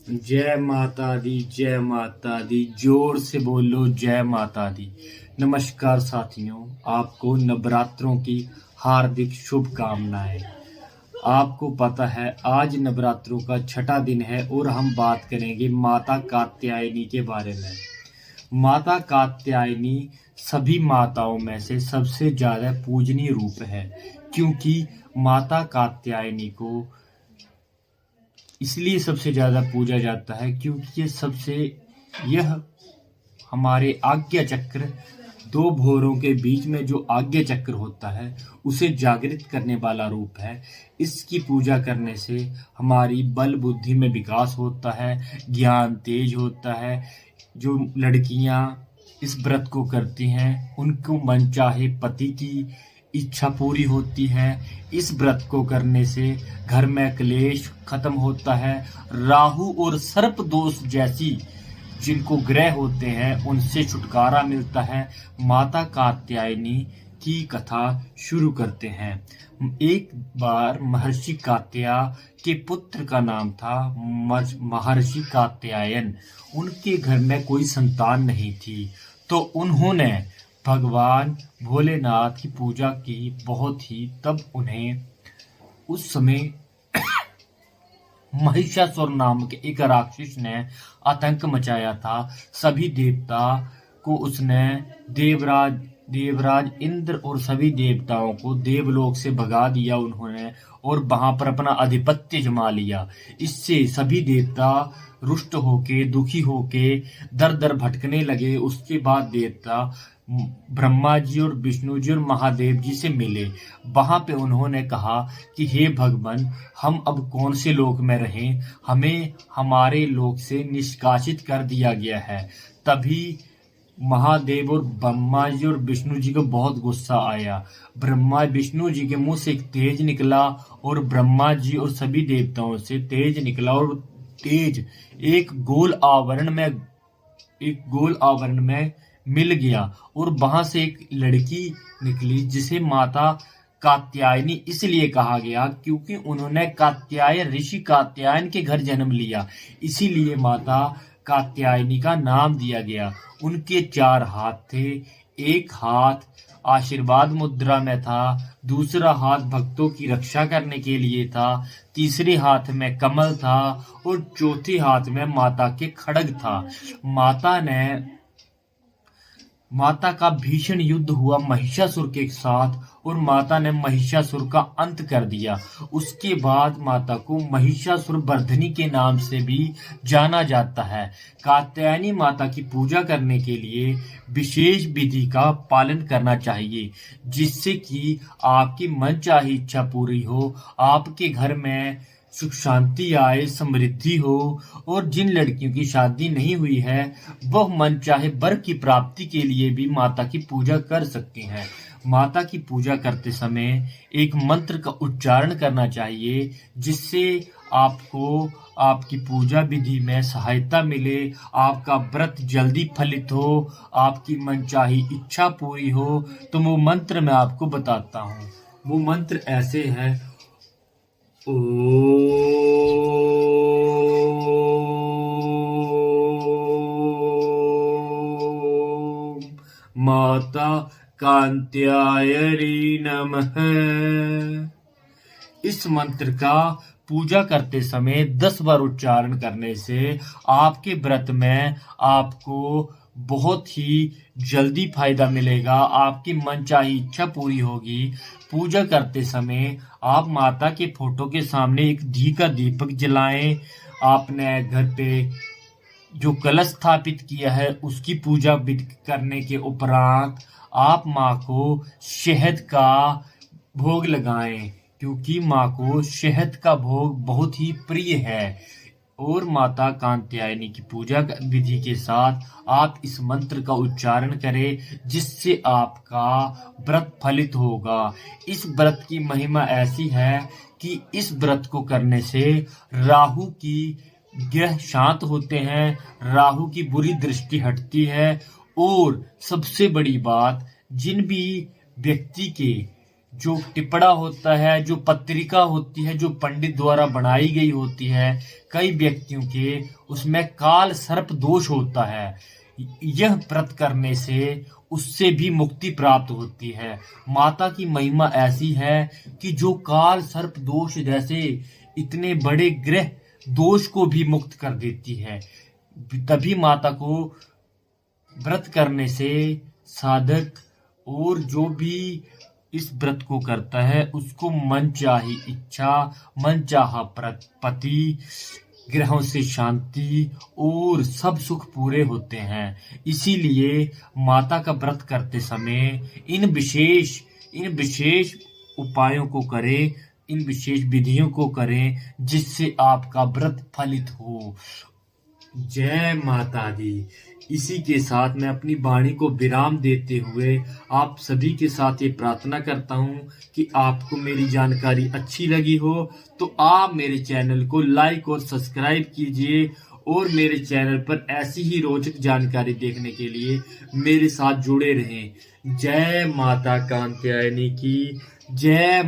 जय माता दी, जय माता दी। जोर से बोलो जय माता दी। नमस्कार साथियों, आपको नवरात्रों की हार्दिक शुभकामनाएं। आपको पता है आज नवरात्रों का छठा दिन है और हम बात करेंगे माता कात्यायनी के बारे में। माता कात्यायनी सभी माताओं में से सबसे ज्यादा पूजनीय रूप है, क्योंकि माता कात्यायनी को इसलिए सबसे ज्यादा पूजा जाता है क्योंकि यह हमारे आज्ञा चक्र, दो भोरों के बीच में जो आज्ञा चक्र होता है उसे जागृत करने वाला रूप है। इसकी पूजा करने से हमारी बल बुद्धि में विकास होता है, ज्ञान तेज होता है। जो लड़कियां इस व्रत को करती हैं उनको मनचाहे पति की इच्छा पूरी होती है। इस व्रत को करने से घर में क्लेश खत्म होता है। राहु और सर्प दोष जैसी जिनको ग्रह होते हैं उनसे छुटकारा मिलता है। माता कात्यायनी की कथा शुरू करते हैं। एक बार महर्षि कात्या के पुत्र का नाम था महर्षि कात्यायन। उनके घर में कोई संतान नहीं थी, तो उन्होंने भगवान भोलेनाथ की पूजा की बहुत ही। तब उन्हें उस समय महिषासुर नामक एक राक्षस ने आतंक मचाया था। सभी देवता को उसने देवराज इंद्र और सभी देवताओं को देवलोक से भगा दिया उन्होंने, और वहां पर अपना आधिपत्य जमा लिया। इससे सभी देवता रुष्ट होके, दुखी होके दर दर भटकने लगे। उसके बाद देवता ब्रह्मा जी और विष्णु जी और महादेव जी से मिले। वहां पे उन्होंने कहा कि हे भगवान, हम अब कौन से लोक में रहें, हमें हमारे लोक से निष्कासित कर दिया गया है। तभी महादेव और ब्रह्मा जी और विष्णु जी को बहुत गुस्सा आया। ब्रह्मा विष्णु जी के मुंह से एक तेज निकला और ब्रह्मा जी और सभी देवताओं से तेज निकला, और तेज एक गोल आवरण में मिल गया, और वहां से एक लड़की निकली जिसे माता कात्यायनी इसलिए कहा गया क्योंकि उन्होंने कात्यायन ऋषि कात्यायन के घर जन्म लिया, इसीलिए माता कात्यायनी का नाम दिया गया। उनके 4 हाथ थे। एक हाथ आशीर्वाद मुद्रा में था, दूसरा हाथ भक्तों की रक्षा करने के लिए था, तीसरे हाथ में कमल था और चौथे हाथ में माता के खड्ग था। माता का भीषण युद्ध हुआ महिषासुर के साथ, और माता ने महिषासुर का अंत कर दिया। उसके बाद माता को महिषासुर वर्धनी के नाम से भी जाना जाता है। कात्यायनी माता की पूजा करने के लिए विशेष विधि का पालन करना चाहिए, जिससे कि आपकी मनचाही इच्छा पूरी हो, आपके घर में सुख शांति आए, समृद्धि हो, और जिन लड़कियों की शादी नहीं हुई है वह मन चाहे वर की प्राप्ति के लिए भी माता की पूजा कर सकती हैं। माता की पूजा करते समय एक मंत्र का उच्चारण करना चाहिए, जिससे आपको आपकी पूजा विधि में सहायता मिले, आपका व्रत जल्दी फलित हो, आपकी मनचाही इच्छा पूरी हो। तो वो मंत्र मैं आपको बताता हूँ। वो मंत्र ऐसे है: ओम माता कात्यायनी नमः। इस मंत्र का पूजा करते समय 10 बार उच्चारण करने से आपके व्रत में आपको बहुत ही जल्दी फायदा मिलेगा, आपकी मनचाही इच्छा पूरी होगी। पूजा करते समय आप माता के फोटो के सामने एक घी का दीपक जलाएं। आपने घर पे जो कलश स्थापित किया है उसकी पूजा करने के उपरांत आप माँ को शहद का भोग लगाएं, क्योंकि माँ को शहद का भोग बहुत ही प्रिय है। और माता कात्यायनी की पूजा विधि के साथ आप इस मंत्र का उच्चारण करें, जिससे आपका व्रत फलित होगा। इस व्रत की महिमा ऐसी है कि इस व्रत को करने से राहु की ग्रह शांत होते हैं, राहु की बुरी दृष्टि हटती है, और सबसे बड़ी बात, जिन भी व्यक्ति के जो टिप्पड़ा होता है, जो पत्रिका होती है, जो पंडित द्वारा बनाई गई होती है कई व्यक्तियों के, उसमें काल सर्प दोष होता है। यह व्रत करने से उससे भी मुक्ति प्राप्त होती है। माता की महिमा ऐसी है कि जो काल सर्प दोष जैसे इतने बड़े ग्रह दोष को भी मुक्त कर देती है। तभी माता को व्रत करने से साधक और जो भी इस व्रत को करता है उसको मनचाही इच्छा, मनचाहा पति, ग्रहों से शांति और सब सुख पूरे होते हैं। इसीलिए माता का व्रत करते समय इन विशेष उपायों को करें, इन विशेष विधियों को करें जिससे आपका व्रत फलित हो। जय माता दी। इसी के साथ मैं अपनी वाणी को विराम देते हुए आप सभी के साथ ये प्रार्थना करता हूँ कि आपको मेरी जानकारी अच्छी लगी हो तो आप मेरे चैनल को लाइक और सब्सक्राइब कीजिए और मेरे चैनल पर ऐसी ही रोचक जानकारी देखने के लिए मेरे साथ जुड़े रहें। जय माता कात्यायनी की जय।